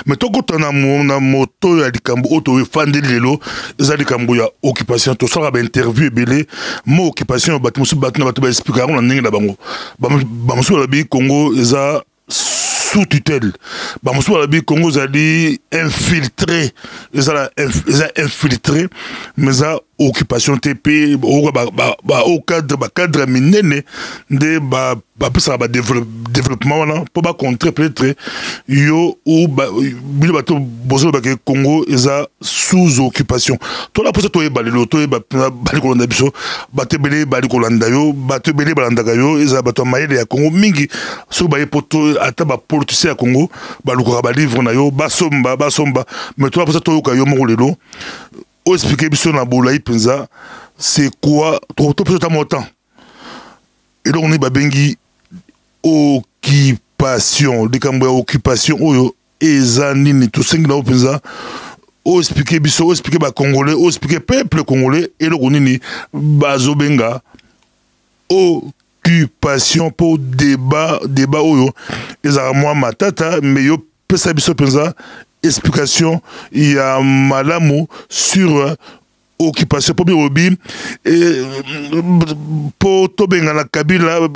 mais tokota na moto ya likambo oto efandi lelo eza likambo ya occupation to sala ba interview ebele mo occupation bato musu bato na bato ba expliquer na ndenge na bango ba musu la bi Congo eza sous tutelle ba musu la bi Congo zali infiltré eza infiltré mais ça occupation TP au cadre minene de pesa ba développement wana pour ba contrer peut-être yo ou bilo bato bozo ba Congo eza sous occupation to la posa to ebalelo to bali kolanda biso bato belé bali kolanda yo bato belé balanda yo eza bato mayele ya Congo mingi so ba poto ata ba politicien ya Congo ba luka ba livre na yo basomba mais to la posa to yo mo lelo o expliquer biso na boulaï penza c'est quoi to peut-être montant et donc on est babengi occupation likambo ya occupation oyo eza nini to sengi na penza o expliquer biso o expliquer ba congolais o expliquer peuple congolais et donc nini bazobenga occupation pour débat oyo eza moi matata mais yo pesa biso penza explication il y a malamu sur occupation pour birobi et pour to benga na Kabila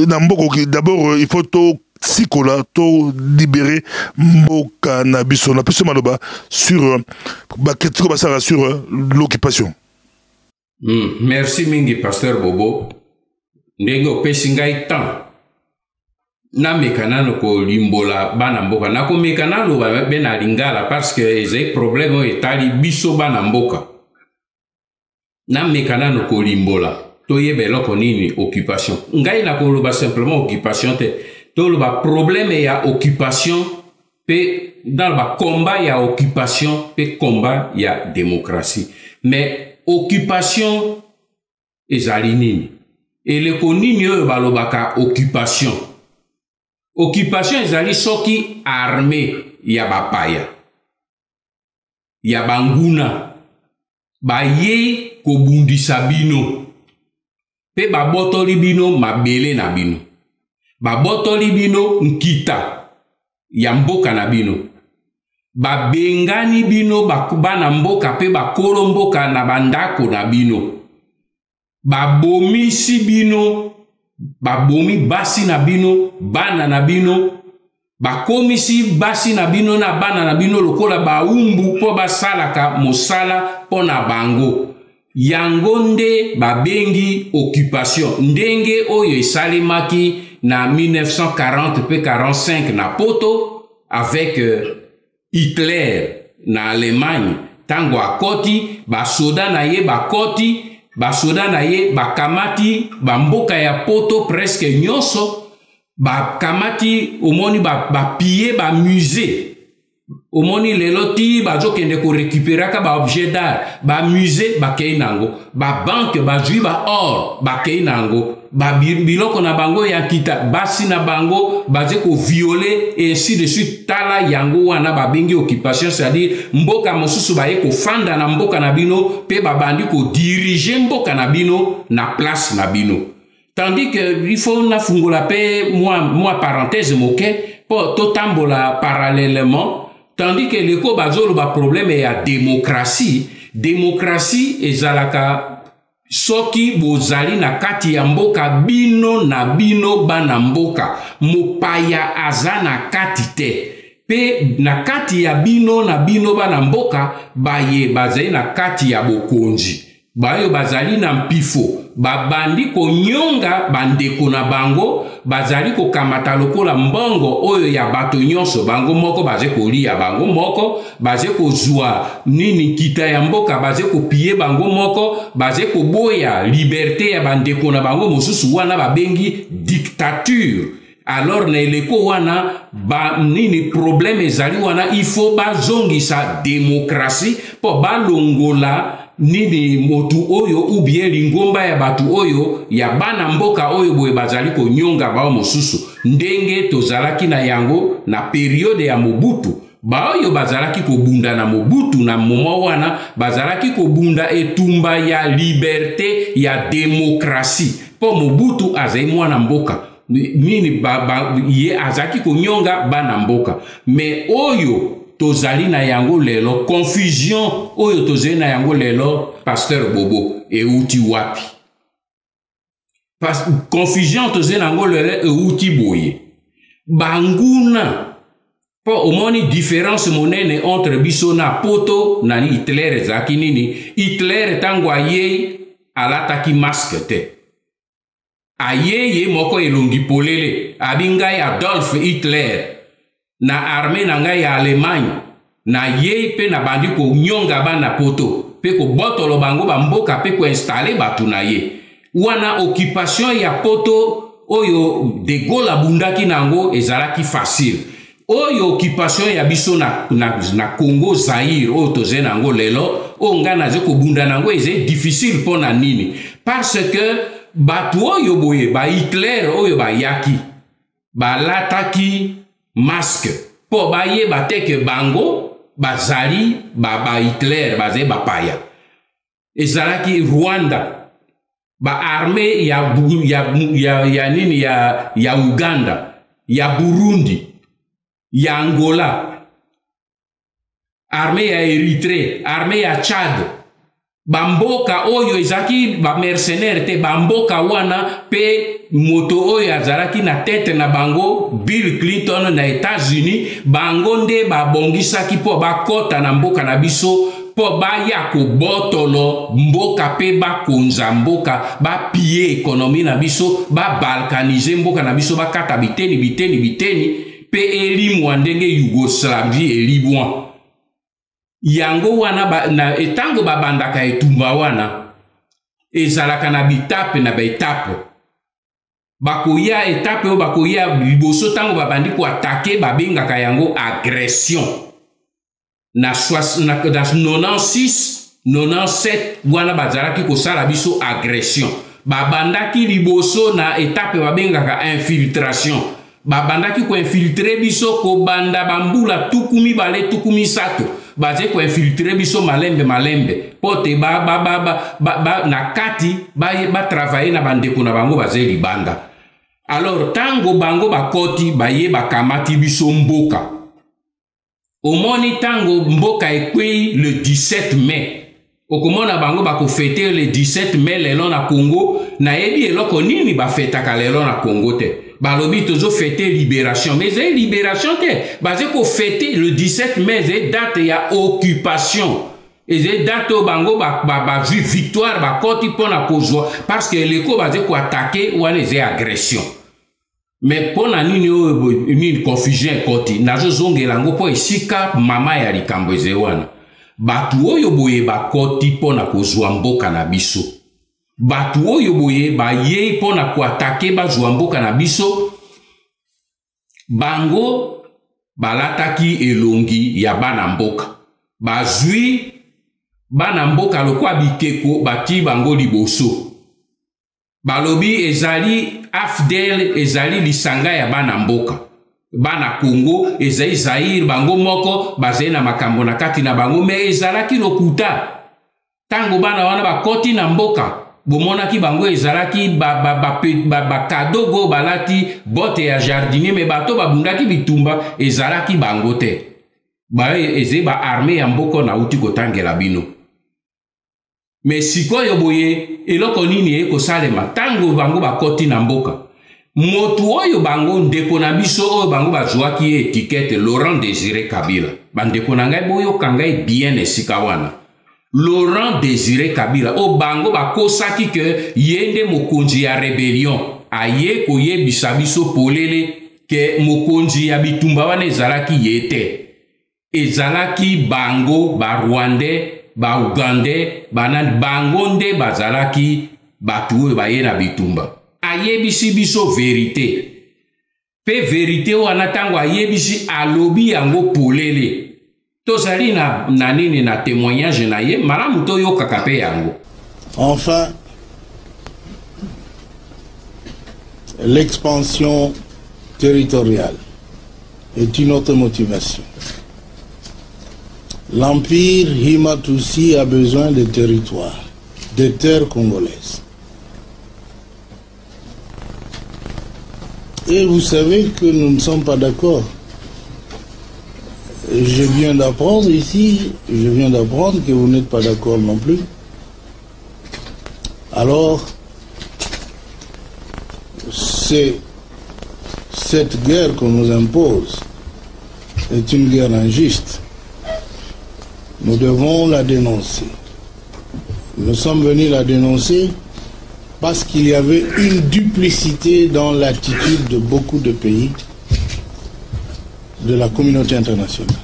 na mboko d'abord il faut to sikola to libérer mboka na biso na peso maloba sur ba critique basara sur l'occupation. Merci mingi pasteur Bobo ndenge pesingai temps na mekana ko limbola bana mboka na ko mekana lo ba bena lingala parce que ezai problème etali biso bana mboka na mekana ko limbola to yebelo ko nini occupation ngai na ko loba simplement occupation te to loba problème ya occupation pe dans ba combat ya occupation pe combat ya démocratie mais occupation ezali nini et le ko nini yo ba lobaka occupation. Occupation ezali soki armée ya bapaya ya banguna baye kobundisa bino pe babotoli bino mabele na bino babotoli bino nkita ya mboka na bino babengani bino bakubana mboka pe bakolo mboka na bandako na bino babomisi bino babomi basi na bino bana na bino bakomisi basi na bino na bana na bino lokola baumbu po basalaka mosala po na bango yango nde babengi occupation ndenge oyo esalemaki na 1940 pe 45 na poto avec Hitler na Allemagne tango akoti basoda na ye bakoti basoda na ye bakamati bamboka ya poto presque nyonso bakamati omoni bapie musée omoni lelo ti bazokende ko récupéraka ba objet d'art ba musée bakei nango ba banque bazwi ba or bakei nango ba biloko na bango ya kita basi na bango baze ko violer et ainsi de suite tala yango wana babengi occupation c'est-à-dire mboka mosusu baye ko fanda na mboka na bino pe babandi ko diriger mboka na bino na place na bino tandis que il faut na fungola pe moi parenthèse moke pour totambola parallèlement. Tandis que le bazolo ba problème est à démocratie. Démocratie ezalaka soki bozali na kati ya mboka bino na bino bana mboka mopaya aza na kati te. Pe na kati ya bino na bino bana mboka baye bazali na kati ya bokonzi. Bayo bazali na mpifo. Babandi ko nyonga bandeko na bango bazali ko kamata lokola mbongo oyo ya bato nyonso bango moko baze ko lia bango moko baze ko zwa nini kita ya mboka baze ko pie bango moko baze ko boya liberté ya bandeko na bango mosusu wana babengi dictature. Alors na eleko wana ba nini problème ezali wana il faut bazongisa démocratie po balongola nini motu oyo ou bien lingomba ya batu oyo ya bana mboka oyo boye bazali ko nyonga bao mosusu ndenge tozalaki na yango na periode ya Mobutu ba oyo bazalaki ko bunda na Mobutu na momo wana bazalaki ko bunda etumba ya liberté ya démocratie po Mobutu azai mwana mboka nini ye azaki konyonga bana mboka. Mais oyo tozali na yango lelo, confusion oyo tozali na yango lelo, Pasteur Bobo euti wapi? Confusion tozali na yango lelo euti boye. Banguna po omoni différence monene entre biso na poto na Hitler ezaki nini? Hitler tango aye alataki masque te. Aye moko elongi polele abingai Adolf Hitler na armée na ngai ya Allemagne na ye pe na bandi ko nyonga bana poto pe ko botolo bango bamboka pe ko installer batu na ye. Wana occupation ya poto oyo de Gaulle abundaki nango ezalaki facile. Oyo occupation ya biso na Congo Zaire oyo toze nango lelo o ngana ze ko bunda nango eze difficile pona nini? Parce que batu oyo boye ba Hitler oyo ba yaki ba lataki masque po ba ye bateke bango bazali ba Hitler baze ba paya. Ezalaki Rwanda ba armée ya nini ya Uganda, ya Burundi, ya Angola, armée ya Eritrea, armée ya Tchad, bamboka oyo ezaki ba mercenaire te bamboka wana pe moto oyo azalaki na tête na bango Bill Clinton na États-Unis bango nde babongisaki po bakota na mboka na biso po baya kobotolo mboka pe bakonza mboka bapie ekonomi na biso babalkanize mboka na biso bakata biteni pe elimwa ndenge Yougoslavie elibwa yango wana na etango babandaka etumba wana ezalaka na bitape na baetape bakoya etape o bakoya liboso tango babandi ko attaquer babengaka yango agression na 96 97 wana bazalaki kosala biso agression babandaki liboso na etape babengaka infiltration babandaki ko infiltrer biso ko banda bambula tukumi bale tukumi sato baze ko infiltrer biso malembe pote na kati ba travailler na bandeko na bango baze libanda. Alors tango bango bakoti baye bakamati biso mboka omoni tango mboka ekwi le 17 mai okomona bango bako fêter le 17 mai lelo na Congo na yebi eloko nini ba fêtaka lelo na Congo te balobi tozo fêter libération mais c'est libération te baze ko fêter le 17 mai c'est date ya occupation et c'est date au bango ba victoire ba koti pona kozwa parce que leko baze ko attaquer ou les agression. Mais pona nini nini confusion koti nazo zongela ngo po esika mama ya likambo ezewana batu oyo boye bakoti pona kozwa mboka na biso batu oyo boye baye pona ko attaquer bazwa mboka na biso bango balataki elongi ya bana mboka bazwi bana mboka lokwa bikeko bati bango liboso balobi ezali afdel ezali lisanga ya bana mboka bana Congo ezali Zaire bango moko bazali na makambo na kati na bango me ezalaki lokuta tango bana wana bakoti na mboka bomonaki bango ezalaki ba kadogo balati bote ya jardinier me bato babundaki bitumba ezalaki bango te ba eze ba armée ya mboka na uti kotangela bino. Mais sikoyo boye eloko nini ekosalema tango bango bakoti na mboka motu oyo bango ndeko na biso oyo bango bazwaki étiquette Laurent Désiré Kabila bandeko na ngai boyo kangai bien esika wana Laurent Désiré Kabila o bango bakosaki ke yende mokonzi ya rébellion aye koyebisa biso polele ke mokonzi ya bitumba wana ezalaki yete ezalaki bango ba Rwandais ba Ugandais bango nde bazalaki batu oyo baye na bitumba ayebisi biso vérité pe vérité wana tango ayebisi alobi yango polele tozali na nini na témoignage na ye malamu to yokaka pe yango. Enfin, l'expansion territoriale est une autre motivation. L'empire Hima-Tutsi a besoin de territoires, de terres congolaises. Et vous savez que nous ne sommes pas d'accord. Je viens d'apprendre ici, que vous n'êtes pas d'accord non plus. Alors, c'est cette guerre qu'on nous impose est une guerre injuste. Nous devons la dénoncer. Nous sommes venus la dénoncer parce qu'il y avait une duplicité dans l'attitude de beaucoup de pays de la communauté internationale.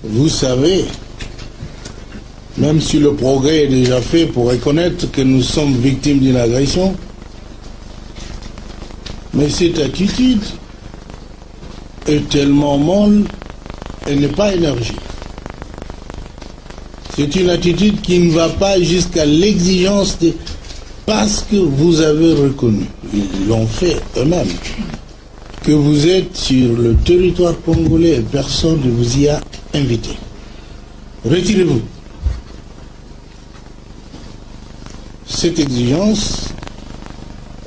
Vous savez, même si le progrès est déjà fait pour reconnaître que nous sommes victimes d'une agression, mais cette attitude est tellement molle, elle n'est pas énergique. C'est une attitude qui ne va pas jusqu'à l'exigence de... Parce que vous avez reconnu, ils l'ont fait eux-mêmes, que vous êtes sur le territoire congolais et personne ne vous y a invité. Retirez-vous. Cette exigence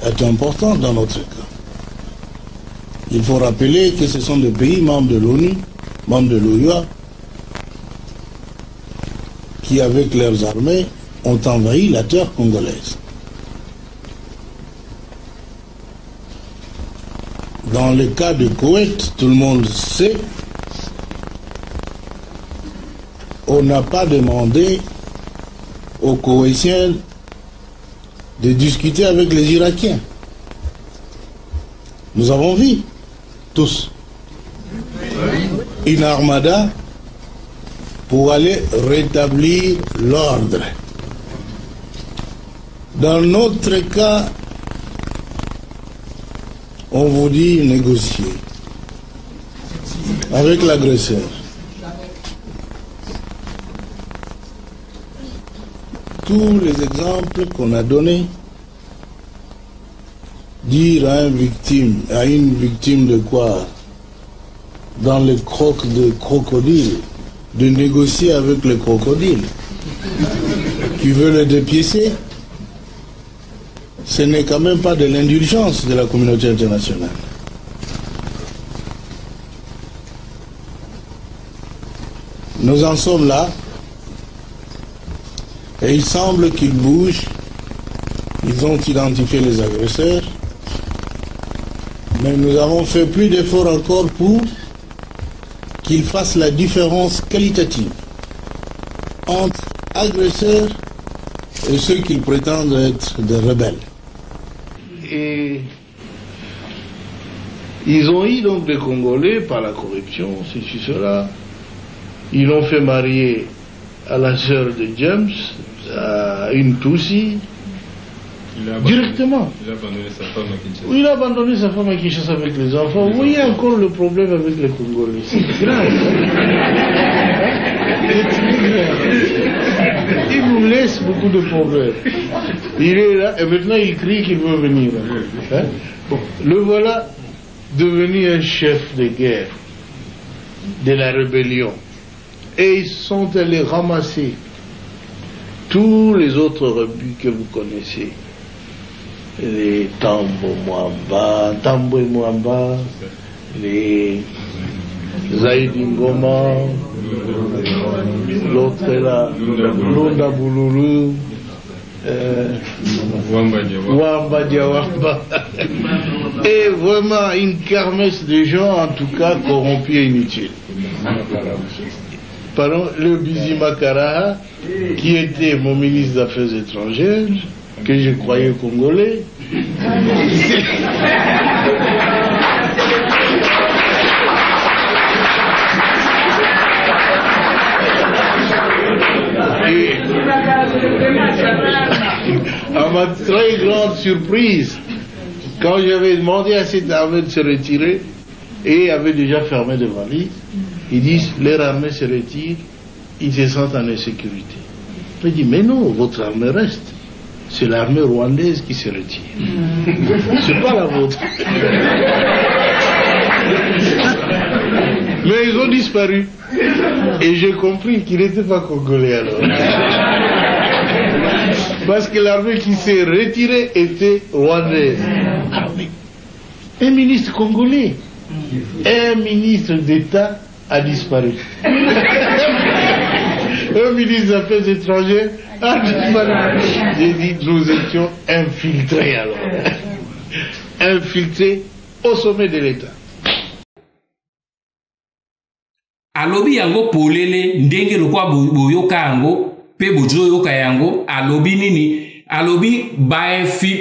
est importante dans notre cas. Il faut rappeler que ce sont des pays membres de l'ONU, membres de l'OUA, qui, avec leurs armées, ont envahi la terre congolaise. Dans le cas de Koweït, tout le monde sait, on n'a pas demandé aux Koweïtiens de discuter avec les Irakiens. Nous avons vu, tous, une armada pour aller rétablir l'ordre. Dans notre cas, on vous dit négocier avec l'agresseur. Tous les exemples qu'on a donnés, dire à une victime de quoi, dans le croc de crocodile, de négocier avec le crocodile qui veut le dépiécer, ce n'est quand même pas de l'indulgence de la communauté internationale. Nous en sommes là, et il semble qu'ils bougent. Ils ont identifié les agresseurs, mais nous avons fait plus d'efforts encore pour qu'ils fassent la différence qualitative entre agresseurs et ceux qu'ils prétendent être des rebelles. Et ils ont eu donc des Congolais par la corruption, ceci, cela. Ils l'ont fait marier à la sœur de James, à une Tutsi, directement. Il a abandonné sa femme à Kinshasa. Oui, il a abandonné sa femme à Kinshasa avec les enfants. Vous voyez encore le problème avec les Congolais. C'est grave. Il nous laisse beaucoup de problèmes. Il est là et maintenant il crie qu'il veut venir. Hein? Bon, le voilà devenu un chef de guerre de la rébellion. Et ils sont allés ramasser tous les autres rebus que vous connaissez. Les Tambo et Mwamba, les Zaïdi Ngoma, l'autre est là, Londa Boululu, Wamba Diawamba. Et vraiment une kermesse de gens, en tout cas corrompus et inutiles. Pardon, le Bizimakara, qui était mon ministre des Affaires étrangères, que je croyais congolais. Et à ma très grande surprise, quand j'avais demandé à cette armée de se retirer, et avait déjà fermé des valises, ils disent, leur armée se retire, ils se sentent en insécurité. Je dis, mais non, votre armée reste. C'est l'armée rwandaise qui se retire. C'est pas la vôtre. Mais ils ont disparu. Et j'ai compris qu'ils n'étaient pas congolais alors. Parce que l'armée qui s'est retirée était rwandaise. Un ministre congolais, un ministre d'État a disparu. Un ministre des Affaires étrangères a disparu. J'ai dit, nous étions infiltrés alors. Infiltrés au sommet de l'État. Alobi yango polele ndenge lokwa boyoka yango pe bojo yoka yango alobi nini alobi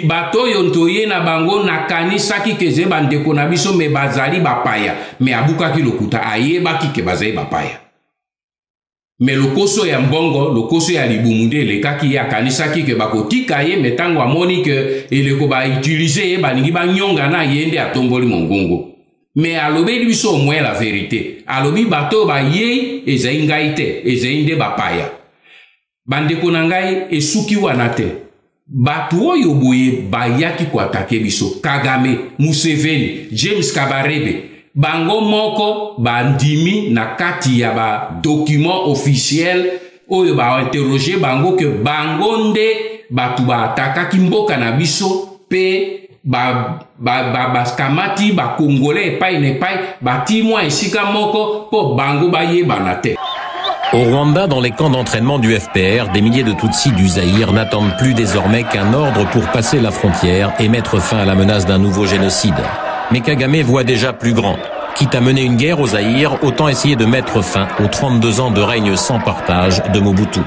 bato yontoye na bango na kanisaki keze bandeko na biso me bazali bapaya me abukaki lokuta ayebaki ke bazali bapaya me lokoso ya mbongo lokoso ya libumunde elekaki ya kanisaki ke bakotika ye metango amoni ke eleko ba utiliser ye balingi banyonga na yende atomboli mongongo. Mais alobi biso au moins la vérité. Alobi bato ba ye ezai ngai te, ezai nde bapaya. Bandeko na ngai esuki wana te. Bato oyo boye bayaki kuatake biso. Kagame, Museveni, James Kabarebe. Bango moko bandimi na kati ya ba document officiel oyo ba interroger bango ke bango nde bato ba atakaki mboka na biso pe baskamati ba congolais epai na epai batimwa esika moko po bango bayebana te. Au Rwanda, dans les camps d'entraînement du FPR, des milliers de Tutsis du Zaïre n'attendent plus désormais qu'un ordre pour passer la frontière et mettre fin à la menace d'un nouveau génocide. Mais Kagame voit déjà plus grand. Quitte à mener une guerre au Zaïre, autant essayer de mettre fin aux 32 ans de règne sans partage de Mobutu.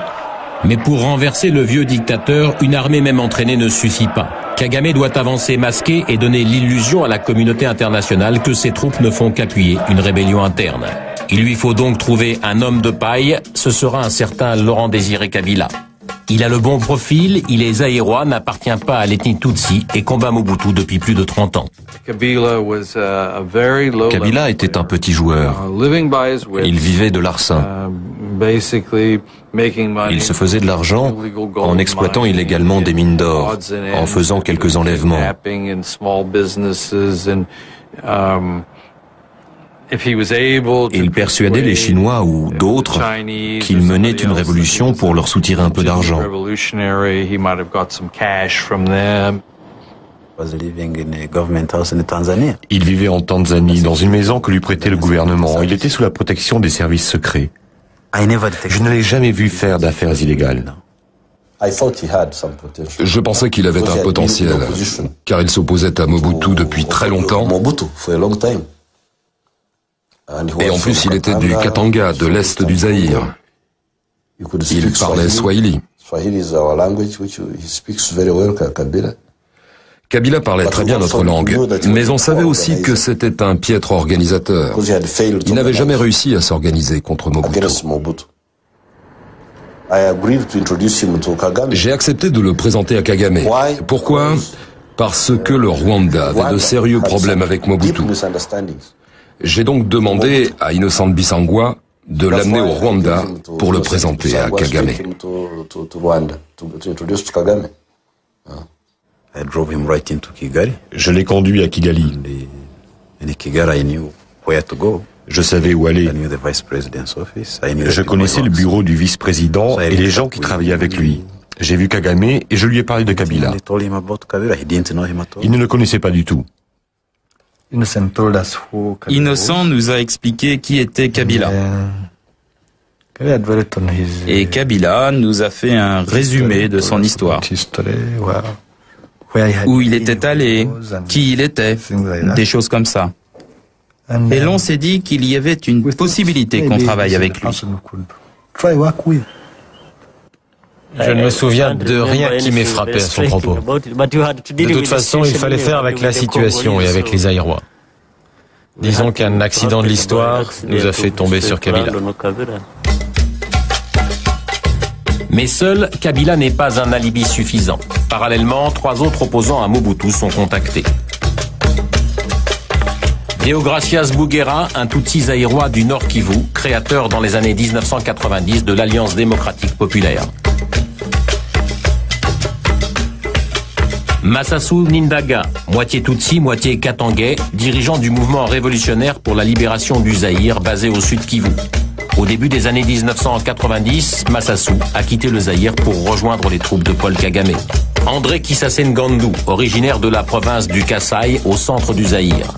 Mais pour renverser le vieux dictateur, une armée même entraînée ne suffit pas. Kagame doit avancer masqué et donner l'illusion à la communauté internationale que ses troupes ne font qu'appuyer une rébellion interne. Il lui faut donc trouver un homme de paille, ce sera un certain Laurent Désiré Kabila. Il a le bon profil, il est zaïrois, n'appartient pas à l'ethnie Tutsi et combat Mobutu depuis plus de 30 ans. Kabila était un petit joueur. Il vivait de l'arsen. Il se faisait de l'argent en exploitant illégalement des mines d'or, en faisant quelques enlèvements. Il persuadait les Chinois ou d'autres qu'il menait une révolution pour leur soutirer un peu d'argent. Il vivait en Tanzanie, dans une maison que lui prêtait le gouvernement. Il était sous la protection des services secrets. Je ne l'ai jamais vu faire d'affaires illégales. Je pensais qu'il avait un potentiel, car il s'opposait à Mobutu depuis très longtemps. Et en plus, il était du Katanga, de l'est du Zaïre. Il parlait Swahili. Kabila parlait très bien notre langue, mais on savait aussi que c'était un piètre organisateur. Il n'avait jamais réussi à s'organiser contre Mobutu. J'ai accepté de le présenter à Kagame. Pourquoi? Parce que le Rwanda avait de sérieux problèmes avec Mobutu. J'ai donc demandé à Innocent Bissangwa de l'amener au Rwanda pour le présenter à Kagame. Je l'ai conduit à Kigali. Je savais où aller. Je connaissais le bureau du vice-président et les gens qui travaillaient avec lui. J'ai vu Kagame et je lui ai parlé de Kabila. Il ne le connaissait pas du tout. Innocent nous a expliqué qui était Kabila. Et Kabila nous a fait un résumé de son histoire. Où il était allé, qui il était, des choses comme ça. Et l'on s'est dit qu'il y avait une possibilité qu'on travaille avec lui. Je ne me souviens de rien qui m'ait frappé à son propos. De toute façon, il fallait faire avec la situation et avec les Zaïrois. Disons qu'un accident de l'histoire nous a fait tomber sur Kabila. Mais seul, Kabila n'est pas un alibi suffisant. Parallèlement, 3 autres opposants à Mobutu sont contactés. Deogracias Bouguera, un Tutsi zaïrois du Nord Kivu, créateur dans les années 1990 de l'Alliance démocratique populaire. Massassou Nindaga, moitié Tutsi, moitié Katangais, dirigeant du mouvement révolutionnaire pour la libération du Zaïre basé au sud Kivu. Au début des années 1990, Massassou a quitté le Zaïre pour rejoindre les troupes de Paul Kagame. André Kissassé Ngandou, originaire de la province du Kasaï au centre du Zaïre.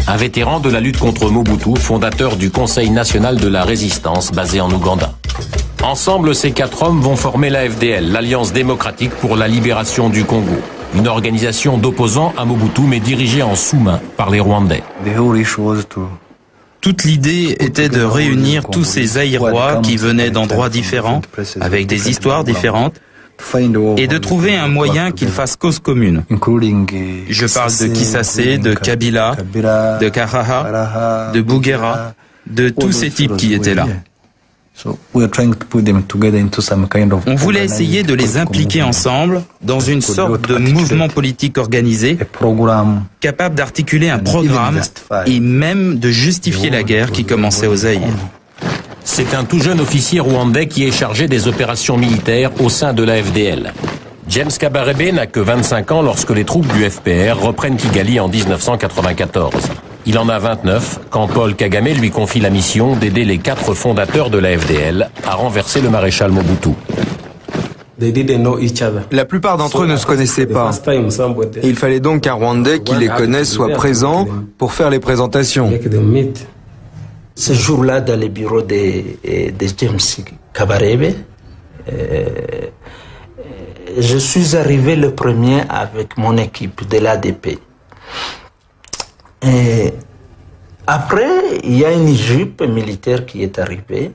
Un vétéran de la lutte contre Mobutu, fondateur du Conseil national de la résistance basé en Ouganda. Ensemble, ces 4 hommes vont former la FDL, l'Alliance démocratique pour la libération du Congo. Une organisation d'opposants à Mobutu mais dirigée en sous-main par les Rwandais. Toute l'idée était de réunir tous ces Zaïrois qui venaient d'endroits différents, avec des histoires différentes, et de trouver un moyen qu'ils fassent cause commune. Je parle de Kissassé, de Kabila, de Karaha, de Bouguera, de tous ces types qui étaient là. On voulait essayer de les impliquer ensemble dans une sorte de mouvement politique organisé, capable d'articuler un programme et même de justifier la guerre qui commençait au Zaïre. C'est un tout jeune officier rwandais qui est chargé des opérations militaires au sein de la FDL. James Kabarebe n'a que 25 ans lorsque les troupes du FPR reprennent Kigali en 1994. Il en a 29 quand Paul Kagame lui confie la mission d'aider les 4 fondateurs de la FDL à renverser le maréchal Mobutu. La plupart d'entre eux ne se connaissaient pas. Il fallait donc qu'un Rwandais qui les connaisse soit présent pour faire les présentations. Ce jour-là, dans le bureau de James Kabarebe, je suis arrivé le premier avec mon équipe de l'ADP. Et après, il y a une jupe militaire qui est arrivée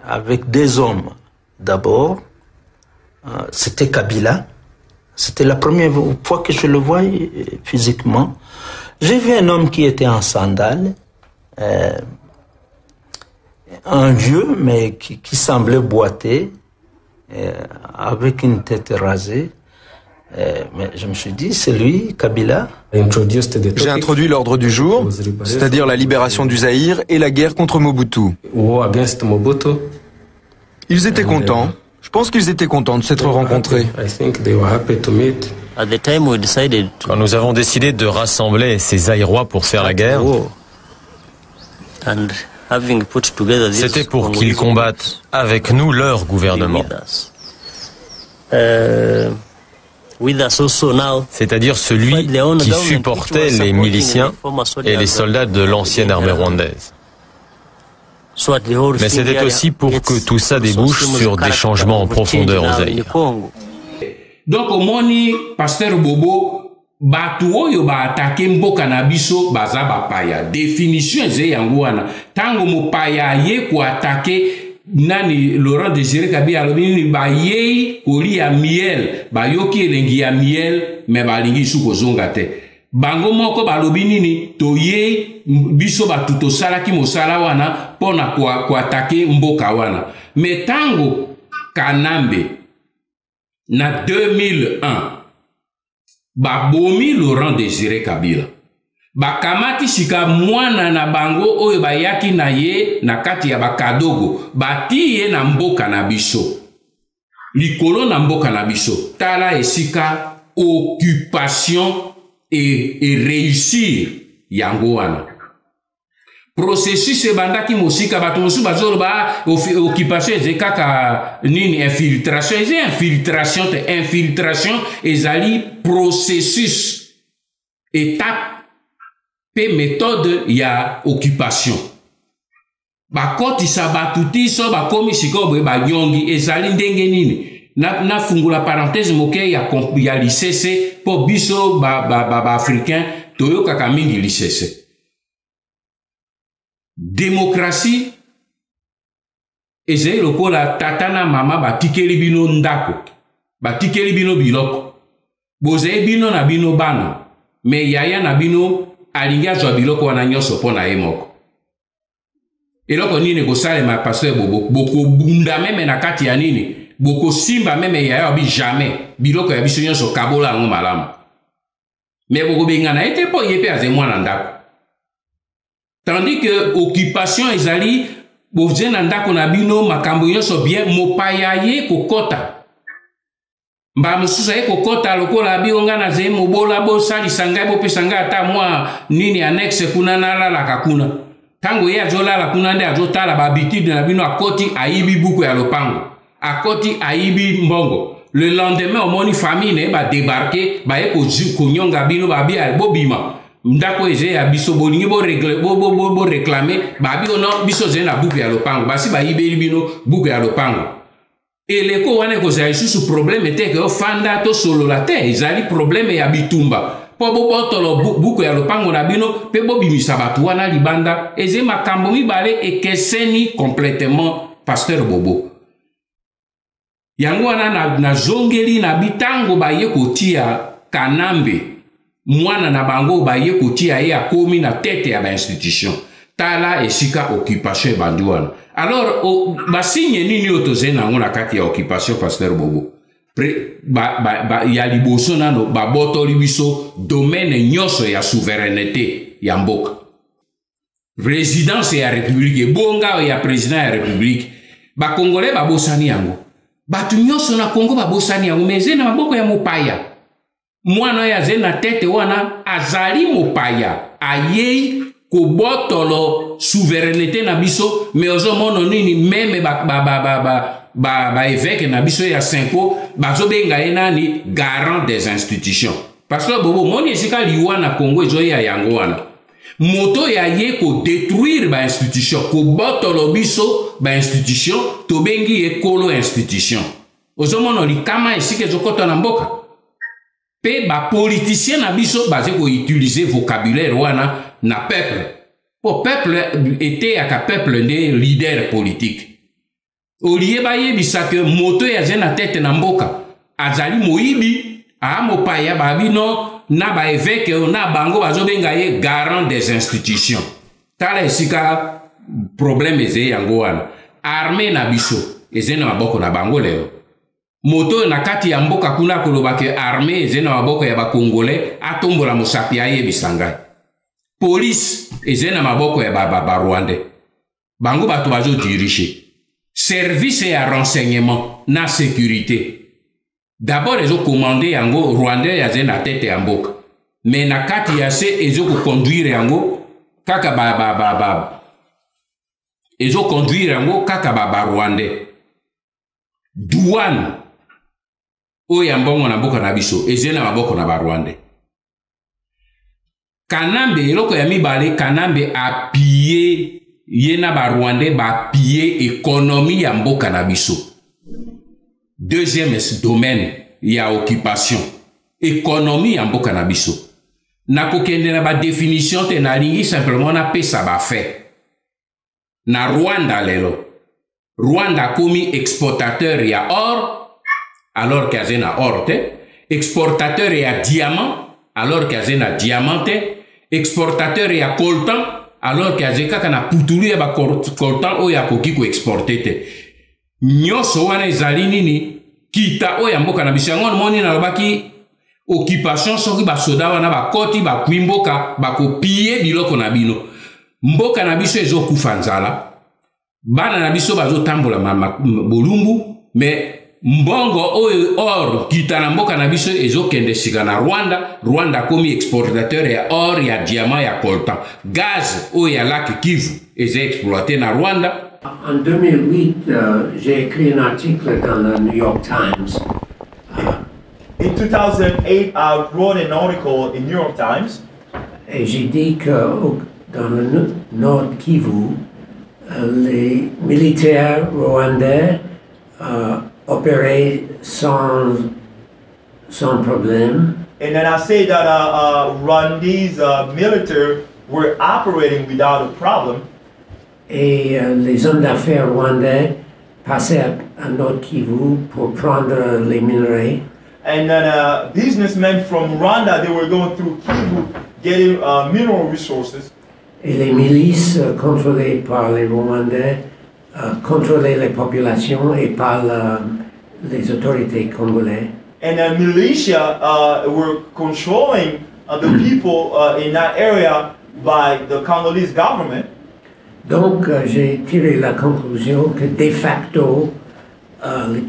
avec 2 hommes. D'abord, c'était Kabila. C'était la première fois que je le voyais physiquement. J'ai vu un homme qui était en sandales, un vieux, mais qui semblait boiter, avec une tête rasée. Mais je me suis dit, c'est lui, Kabila. J'ai introduit l'ordre du jour, c'est-à-dire la libération du Zaïre et la guerre contre Mobutu. Ils étaient contents. Je pense qu'ils étaient contents de s'être rencontrés. Quand nous avons décidé de rassembler ces Zaïrois pour faire la guerre, c'était pour qu'ils combattent avec nous leur gouvernement. C'est-à-dire celui qui supportait les miliciens et les soldats de l'ancienne armée rwandaise. Mais c'était aussi pour que tout ça débouche sur des changements en profondeur au Zaïre. Donc, au moni, pasteur Bobo, batu oyo ba attaqué mboka na biso baza ba paya. Définition eze yango wana. Tango mo paya ye ko attaqué nani Laurent Désiré Kabila alobini ba ye koli ya miel, ba yoki elengi ya miel, me ba lingi suko zonga te. Bango moko balobi nini toye biso batuto sala ki mosala wana pona ko attaquer mboka wana. Mais tango Kanambe na 2001 babomi Laurent Désiré Kabila bakamati sika mwana na bango oyo bayaki na ye na kati ya bakadogo bati ye na mboka na biso likolo na mboka na biso tala esika occupation et réussir yango wana processus ebandaki mosika bato mosusu bazoloba occupation ezekaka nini infiltration ezali processus étape pe méthode ya occupation bakotisa batuti so bakomi sikoyo banyongi ezali ndenge nini na fungula parenthèse moke ya lisese po biso ba africain toyokaka mingi lisese. Démocratie ezali lokola tata na mama batikeli bino ndako batikeli bino biloko bozali bino na bino bana me yaya na bino alingi azwa biloko wana nyonso mpo na ye moko eloko nini kosalema pasteur Bobo bokobunda meme na kati ya nini bokosimba meme yaya obi jamais biloko ya biso nyonso kabola yango malamu me bokobengana ete mpo ye mpe azali mwana ndako. Tandis que occupation ezali bovze na ndako na bino makambo nyonso bien mopaya ye kokota mba mosusu ye kokota lokola bionga na zeye mobola bosalisa ngai bopesa ngai ata mwa nini annexe kuna nalalaka kuna tango ye azolala kuna nde azotala babitide na bino akoti ayibi buku ya lopango akoti ayibi mbongo le lendemain au moni famine ba débarquer ba e ko nyonga bino ba bia bobima ndako eze ya biso bolingi bo réclamer ba bi ono biso zena buku ya lopango basi ba yibeli bino buku ya lopango eleko wana ko za isusu problème était que fanda to solo la te izali problème ya bitumba po botolo buku ya lopango na bino pe bobimisa batu wana libanda eze makambo mibale ekeseni complètement pasteur Bobo yango wana na zongeli na bitango baye kotia Kanambe mwana na bango baye kotia ye akomi na tete ya ba institution tala esika occupation banduana alors basigne nini otoze nango na kati ya occupation pasteur Bobo ya liboso nano babotoli biso domaine nyonso ya souveraineté ya mboka résidence ya république bonga ya président ya république bakongolais babosani yango batu nyonso na Congo babosani yango meze na maboko ya mopaya mwana ya zena tete wana azali mopaya ayei kobotolo souveraineté na biso mais ozomono nini meme ba évêque na biso ya Senko bazobenga ye nani garant des institutions parce que Bobo moni esika liwa na Congo ezoya yango wana moto ya ye ko détruire ba institution ko botolo biso ba institution to bengi ekolo institution ozomono likama esika ezokota na mboka pe ba politicien na biso baze ko utiliser vocabulaire wana na peuple po peuple était aka peuple ne leader politique olie baye bisake moto ya zena tete na mboka azali moyibi a mopaya babino na ba évêque na bango bazobenga ye garant des institutions tala esika problème eze yango wana armée na biso eze na maboko na bango lelo moto na kati ya mboka kuna koloba ke armée eze na maboko ya ba congolais atombola mosapi ye bisangai police eze na maboko ya ba rwandais bango bato bazo diriger service ya renseignement na sécurité d'abord ezo commandé yango rwandais ya zena tete ya mboka mais na kati ya se ezo ko conduire yango kaka ezo conduire yango kaka ba rwandais douane oya mbongo na mboka na biso ezena maboko na ba rwandais Kanambe eloko ya mibale Kanambe appuyer yena ba rwandais ba piller économie ya mboka na biso. Deuxième domaine ya occupation économie ya mboka na biso. Na kokende na ba définition te na lingi simplement na pesa ba fait. Na Rwanda lelo. Rwanda komi exportateur ya or alors qu'il y a or te, exportateur ya diamant alors qu'il y a diamant te, exportateur ya coltan alors qu'il y a na putulu ya ba coltan o ya koki ko exporter te. Nyoso wana ezali nini kita o ya mboka na biso yango moni na lobaki occupation soki ba soda wana ba koti ba kwimboka ba kopie biloko na bino. Mboka na biso ezokufa nzala. Bana na biso bazo tambola bolumbu mais mbongo oyo or kita na mboka na biso ezokende sika na Rwanda. Rwanda komi exportateur ya or ya diamant ya coltan. Gaz oyo ya lac Kivu eze exploité na Rwanda. En 2008, j'ai écrit un article dans le New York Times. In 2008, I wrote an article in New York Times. Et j'ai dit que dans le Nord Kivu, les militaires rwandais opéraient sans problème. And then I say that Rwandese military were operating without a problem. Et les hommes d'affaires rwandais passaient à Nord Kivu pour prendre les minerais. And then businessmen from Rwanda, they were going through Kivu getting mineral resources. Et les milices contrôlées par les Rwandais contrôlaient les populations et par les autorités congolaises. And the militia were controlling the people in that area by the Congolese government. Donc j'ai tiré la conclusion que de facto le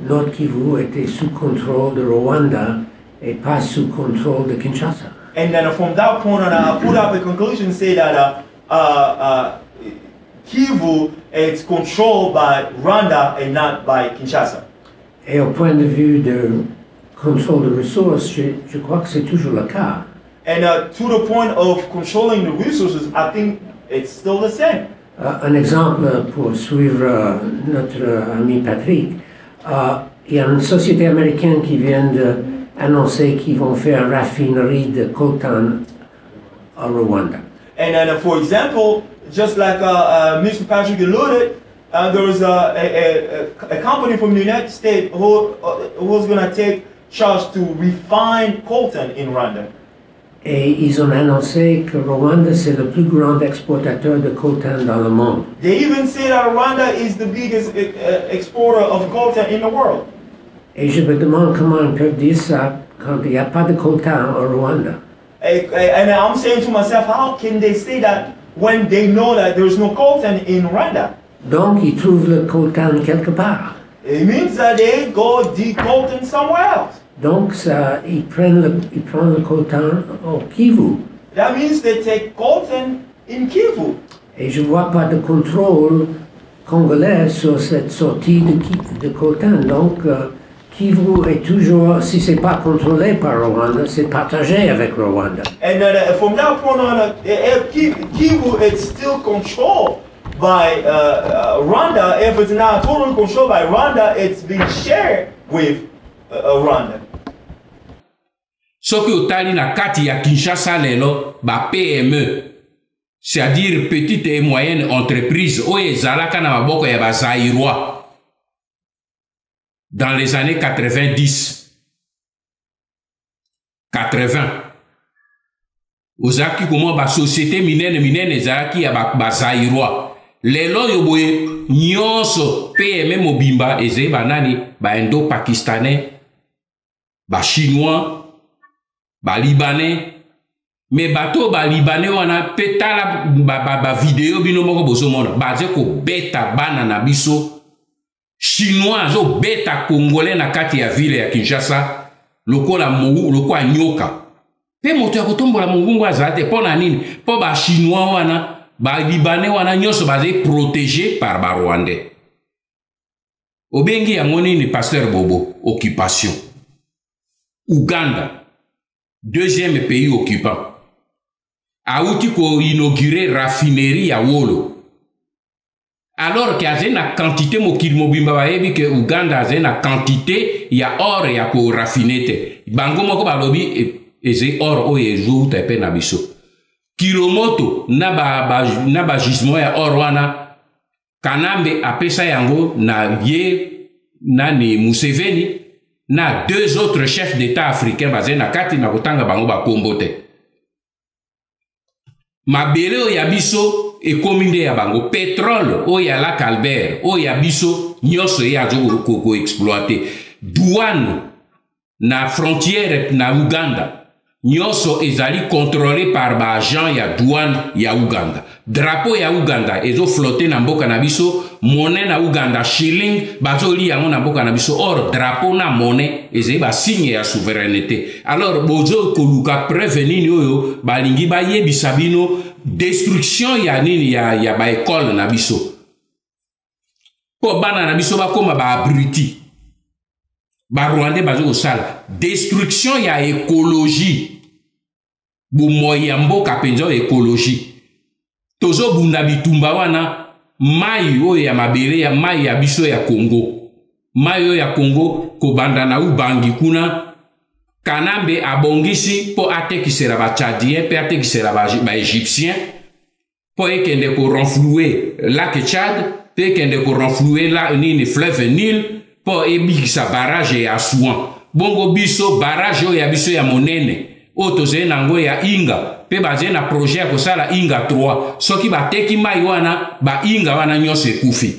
Nord Kivu était sous contrôle de Rwanda et pas sous contrôle de Kinshasa. And then from that point on, I put up a conclusion say that Kivu is controlled by Rwanda and not by Kinshasa. Et au point de vue de contrôle de ressources, je crois que c'est toujours le cas. And to the point of controlling the resources, I think it's still the same. Un exemple pour suivre notre ami Patrick, il y a une société américaine qui vient d'annoncer qu'ils vont faire une raffinerie de coltan au Rwanda. And then, for example, just like Mr. Patrick alluded, there was a company from the United States who was going to take charge to refine coltan in Rwanda. Et ils ont annoncé que Rwanda c'est le plus grand exportateur de coltan dans le monde. They even say that Rwanda is the biggest exporter of coltan in the world. Et je me demande comment ils peuvent dire ça quand il n'y a pas de coltan au Rwanda. And I'm saying to myself, how can they say that when they know that there's no coltan in Rwanda? Donc ils trouvent le coltan quelque part. It means that they go dig coltan somewhere else. Donc ça, ils prennent le coltan au Kivu. That means they take coltan in Kivu. Et je ne vois pas de contrôle congolais sur cette sortie de coltan. Donc Kivu est toujours, si ce n'est pas contrôlé par Rwanda, c'est partagé avec Rwanda. And from that point on, Kivu is still controlled by Rwanda. If it's not totally controlled by Rwanda, it's being shared with Rwanda. Soki otali na kati ya Kinshasa lelo ba PME, c'est-à-dire petite et moyenne entreprise, oyo ezalaka na maboko ya bazaïrois dans les années 90, 80. Ozaki comment ba société minene ezalaki ya bazaïrois. Lelo yoboye nyonso PME mobimba eze banani ba indo-pakistanais, ba chinois, ba libanais, mais bato ba libanais wana petala ba vidéo bino moko bozomona baze ko beta bana na biso chinois zo beta congolais na kati ya ville ya Kinshasa lokola nyoka pe moto ya kotombola mungungu azate pona nini po ba chinois wana ba libanais wana nyonso baze protégé par ba rwandais obengi yango nini pasteur Bobo occupation. Ouganda, deuxième pays occupant, a outi ko inauguré raffinerie à Wolo. Alors qu'il y a une quantité mobimba baebi que Ouganda a une quantité ya or ya ko raffinete. Bango moko balobi eze or o yezu tepe na biso. Kilomoto na ba gisement ya or wana Kanambe apesa yango na ye na ni Museveni na deux autres chefs d'État africains basés na kati na kotanga bango ba kombote. Mabele o ya biso e kominde ya bango pétrole o ya lac Albert o ya biso nyonso ya zo ko exploiter. Douane na frontière na Uganda nyonso ezali contrôlé par ba agent ya douane ya Uganda. Drapeau ya Uganda ezo flotter na mboka na biso, monnaie na Uganda shilling bazo li yango na mboka na biso. Or drapeau na monnaie ezali ba signe ya souveraineté. Alors bozo koluka prévenir oyo balingi ba yebisa bino destruction ya nini ya ba école na biso. Po bana na biso ba koma ba abruti. Ba Rwandais bazo kosala destruction ya écologie. Bu moya mboka penza écologie. Tozo bunda bitumba wana mai o ya mabele ya mai ya biso ya Congo. Mai o ya Congo ko banda na ubangi kuna Kanambe abongisi po atekisera ba Tchadien pe atekisera ba Égyptien po ekende ko renflouer lac Tchad pe ekende ko renflouer la nini fleuve Nil po ebikisa barrage ya Assouan. Bongo biso barrage o ya biso ya monene otoze nango ya Inga pe baze na projet ya kosala Inga 3 soki bateki mai wana ba Inga wana nyonso ekufi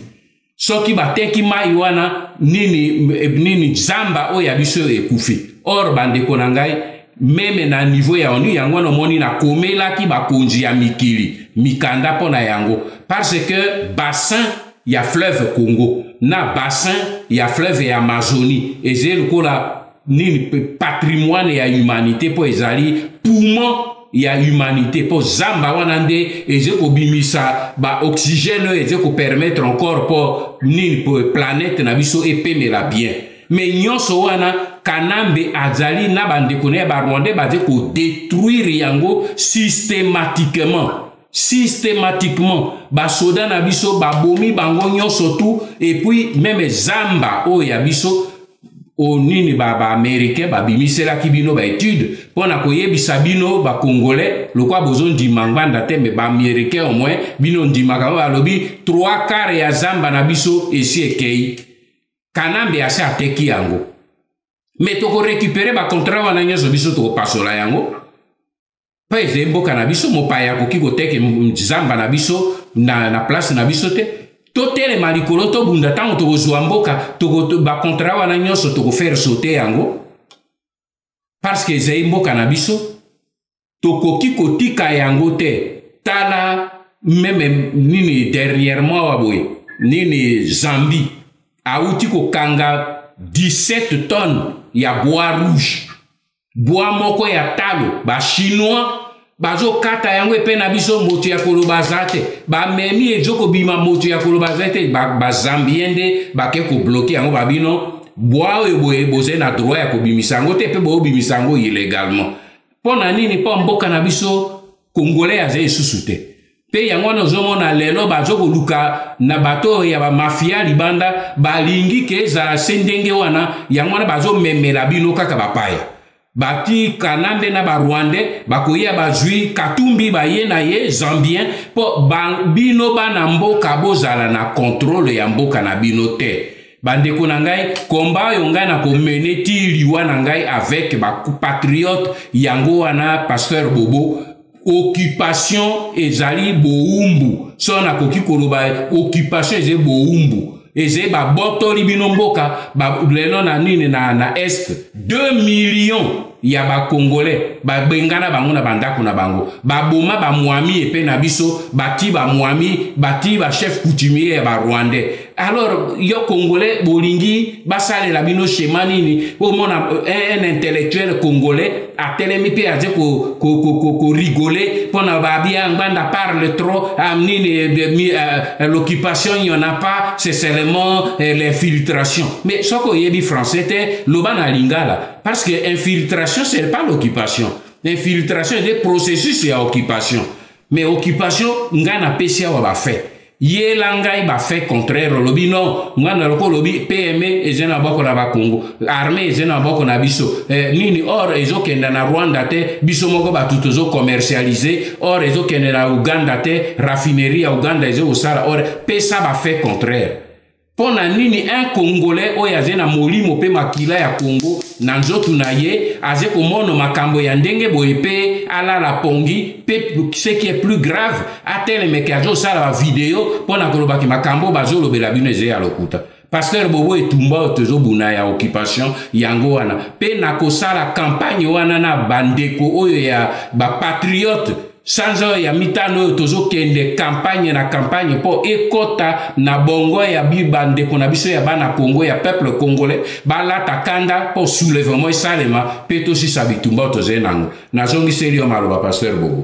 soki bateki mai wana nini zamba o ya biso ekufi. Or bandeko na ngai meme na niveau ya ONU yango no moni na komelaki bakonzi ya mikili mikanda pona yango parce que bassin ya fleuve Congo na bassin ya fleuve ya Amazonie ezeli kola nini patrimoine ya humanité po ezali poumon ya humanité po zamba wana nde ezeko bimisa ba oxygène ezeko permettre encore po nini po planète na biso epemela bien. mais nyonso wana Kanambe azali na bandeko na ba Rwandais baze ko détruire yango systématiquement basoda na biso babomi bango nyonso tout et puis même zamba o ya biso o nini ba américain ba bimisela ki bino ba étude pona koyebisa bino ba congolais lokwa bozo ndima ngwanda te mais ba américain au moins bino ndima ka balobi 3/4 ya zamba na biso esi ekei Kanambe ase ateki yango mais toko récupérer ba contrat wana nyonso biso toko pasola yango pa eze mboka na biso mopaya koki koteke zamba na biso na place na biso te totelema likolo tobunda ntango tokozwa mboka bakontra wana nyonso tokofaire sauter yango parce que ezali mboka na biso tokoki kotika yango te tala meme nini dernièrement waboye nini Zambie auti kokanga 17 tonnes ya bois rouge bois moko ya talo ba chinois bazo kata yango epe na biso moto ya koloba zate ba memi ezoko bima moto ya koloba zate ba zambiende ba ke ko bloquer yango babino bois eboye boze na droit ya ko bimisa yango te pe bo bimisa yango illégalement pona nini po mboka na biso congolais aze esusu te pe yango na zomona lelo bazo ko luka na bato ya ba mafia libanda balingi ke za sendenge wana yango na bazo memela bino kaka bapaya bati Kanambe na ba Rwandais bakoya bazwi Katumbi baye na ye Zambien po bino bana mboka bozala na contrôle ya mboka na bino te bandeko na ngai komba yo ngai na komene ti liwa na ngai avec ba patriote yango wana pasteur Bobo occupation ezali boumbu so na koki koloba occupation ezali boumbu eze ba botoli bino mboka ba lelo na nini na est 2 millions ya ba congolais ba bengana bango na bandako na bango ba boma ba mwami epe na biso bati ba mwami bati ba chef coutumier ya ba Rwandais alors yo congolais bolingi basalela bino schéma nini au mona un intellectuel congolais a telemi pe aze ko rigoler pona ba bien nganda parle trop nini l'occupation il y en a pas c'est seulement l'infiltration mais soko yebi français te loba na lingala parce que infiltration c'est pas l'occupation l'infiltration est des processus ya occupation mais occupation ngana pesia wa ba fait ye langai ba fait contraire lobi non ngana loko lobi PME ezena boko na ba Congo armée ezena boko na biso nini or ezokenda na Rwanda te biso moko ba tutozo commercialiser or ezokenda na Uganda te raffinerie ya Uganda ezo osala or pesa ba fait contraire pona nini un congolais oyo aze na molimo pe makila ya Congo na nzoto na ye aze komono makambo ya ndenge boye pe ala la pongi pe ce qui est plus grave atele mekazo sala vidéo pona koloba ki makambo bazolo bela bino eze ya lokuta pasteur Bobo etumba tozo buna ya occupation yango wana pe na kosala campagne wana na bandeko oyo ya ba patriote sanzo ya mitano tozo kende campagne na campagne po ekota na bongo ya bibandeko na biso ya bana Congo ya peuple congolais balata kanda po soulèvement salema pe tosi sabitumba toze nango nazongi serio maloba pasteur Bobo